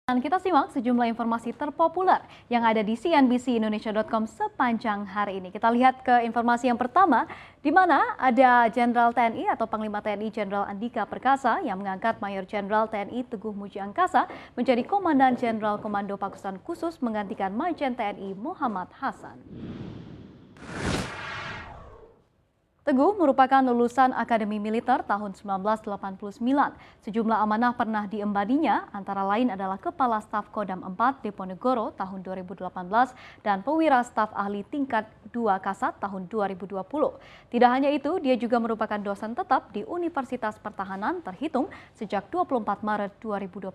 Dan kita simak sejumlah informasi terpopuler yang ada di cnbcindonesia.com sepanjang hari ini. Kita lihat ke informasi yang pertama, di mana ada Jenderal TNI atau Panglima TNI Jenderal Andika Perkasa yang mengangkat Mayor Jenderal TNI Teguh Muji Angkasa menjadi Komandan Jenderal Komando Pasukan Khusus menggantikan Majen TNI Muhammad Hasan. Teguh merupakan lulusan Akademi Militer tahun 1989. Sejumlah amanah pernah diembadinya, antara lain adalah Kepala Staf Kodam 4 Diponegoro tahun 2018 dan Pewira Staf Ahli Tingkat 2 Kasat tahun 2020. Tidak hanya itu, dia juga merupakan dosen tetap di Universitas Pertahanan terhitung sejak 24 Maret 2021.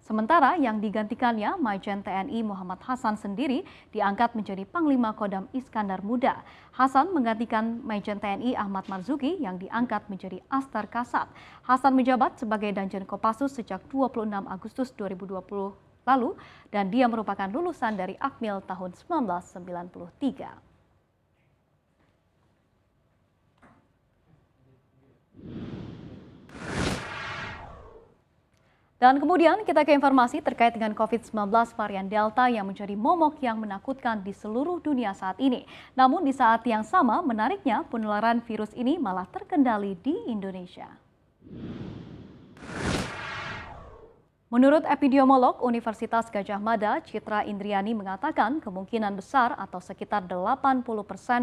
Sementara yang digantikannya, Majen TNI Muhammad Hasan sendiri diangkat menjadi Panglima Kodam Iskandar Muda. Hasan menggantikan Majen TNI Ahmad Marzuki yang diangkat menjadi Astar Kasat. Hasan menjabat sebagai Danjen Kopassus sejak 26 Agustus 2020 lalu dan dia merupakan lulusan dari Akmil tahun 1993. Dan kemudian kita ke informasi terkait dengan COVID-19 varian Delta yang menjadi momok yang menakutkan di seluruh dunia saat ini. Namun di saat yang sama, menariknya penularan virus ini malah terkendali di Indonesia. Menurut epidemiolog Universitas Gadjah Mada, Citra Indriani mengatakan kemungkinan besar atau sekitar 80%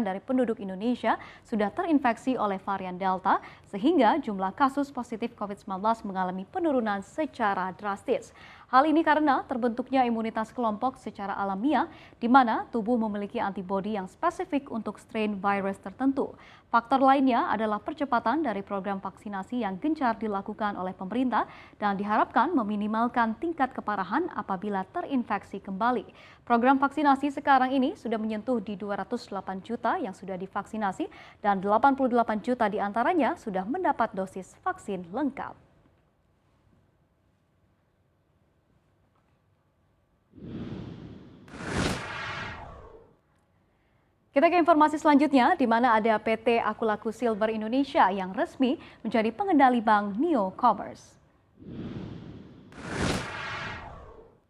dari penduduk Indonesia sudah terinfeksi oleh varian Delta, sehingga jumlah kasus positif COVID-19 mengalami penurunan secara drastis. Hal ini karena terbentuknya imunitas kelompok secara alamiah, di mana tubuh memiliki antibodi yang spesifik untuk strain virus tertentu. Faktor lainnya adalah percepatan dari program vaksinasi yang gencar dilakukan oleh pemerintah dan diharapkan meminimalkan tingkat keparahan apabila terinfeksi kembali. Program vaksinasi sekarang ini sudah menyentuh di 208 juta yang sudah divaksinasi dan 88 juta diantaranya sudah mendapat dosis vaksin lengkap. Kita ke informasi selanjutnya, di mana ada PT Aku Laku Silver Indonesia yang resmi menjadi pengendali bank Neo Commerce.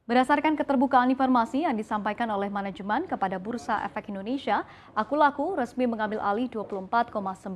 Berdasarkan keterbukaan informasi yang disampaikan oleh manajemen kepada Bursa Efek Indonesia, Aku Laku resmi mengambil alih 24,98%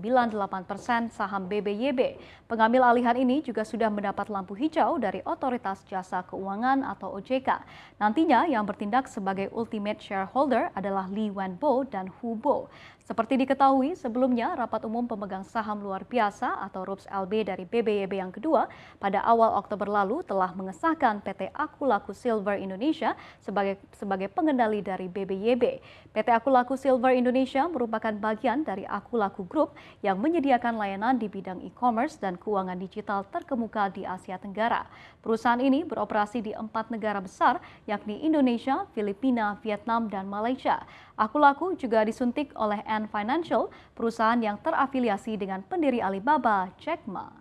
saham BBYB. Pengambil alihan ini juga sudah mendapat lampu hijau dari Otoritas Jasa Keuangan atau OJK. Nantinya yang bertindak sebagai ultimate shareholder adalah Lee Wenbo dan Hu Bo. Seperti diketahui sebelumnya, rapat umum pemegang saham luar biasa atau RUPS LB dari BBYB yang kedua pada awal Oktober lalu telah mengesahkan PT Aku Laku Silver Indonesia sebagai pengendali dari BBYB. PT Aku Laku Silver Indonesia merupakan bagian dari Aku Laku Group yang menyediakan layanan di bidang e-commerce dan keuangan digital terkemuka di Asia Tenggara. Perusahaan ini beroperasi di 4 negara besar, yakni Indonesia, Filipina, Vietnam, dan Malaysia. Aku Laku juga disuntik oleh Ant Financial, perusahaan yang terafiliasi dengan pendiri Alibaba, Jack Ma.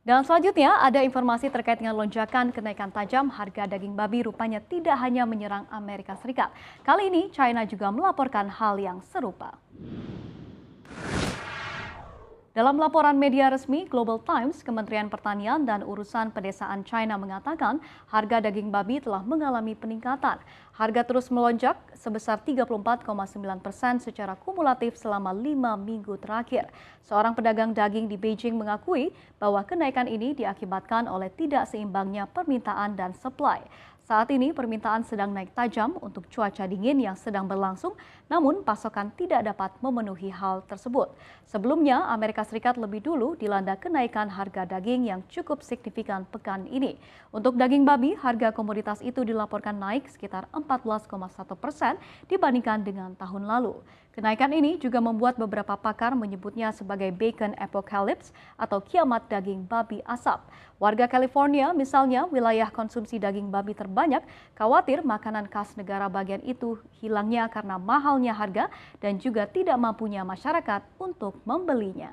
Dan selanjutnya ada informasi terkait dengan lonjakan kenaikan tajam harga daging babi rupanya tidak hanya menyerang Amerika Serikat. Kali ini China juga melaporkan hal yang serupa. Dalam laporan media resmi Global Times, Kementerian Pertanian dan Urusan Pedesaan China mengatakan harga daging babi telah mengalami peningkatan. Harga terus melonjak sebesar 34,9% secara kumulatif selama 5 minggu terakhir. Seorang pedagang daging di Beijing mengakui bahwa kenaikan ini diakibatkan oleh tidak seimbangnya permintaan dan supply. Saat ini permintaan sedang naik tajam untuk cuaca dingin yang sedang berlangsung, namun pasokan tidak dapat memenuhi hal tersebut. Sebelumnya, Amerika Serikat lebih dulu dilanda kenaikan harga daging yang cukup signifikan pekan ini. Untuk daging babi, harga komoditas itu dilaporkan naik sekitar 14,1% dibandingkan dengan tahun lalu. Kenaikan ini juga membuat beberapa pakar menyebutnya sebagai bacon apocalypse atau kiamat daging babi asap. Warga California misalnya, wilayah konsumsi daging babi terbanyak, khawatir makanan khas negara bagian itu hilangnya karena mahalnya harga dan juga tidak mampunya masyarakat untuk membelinya.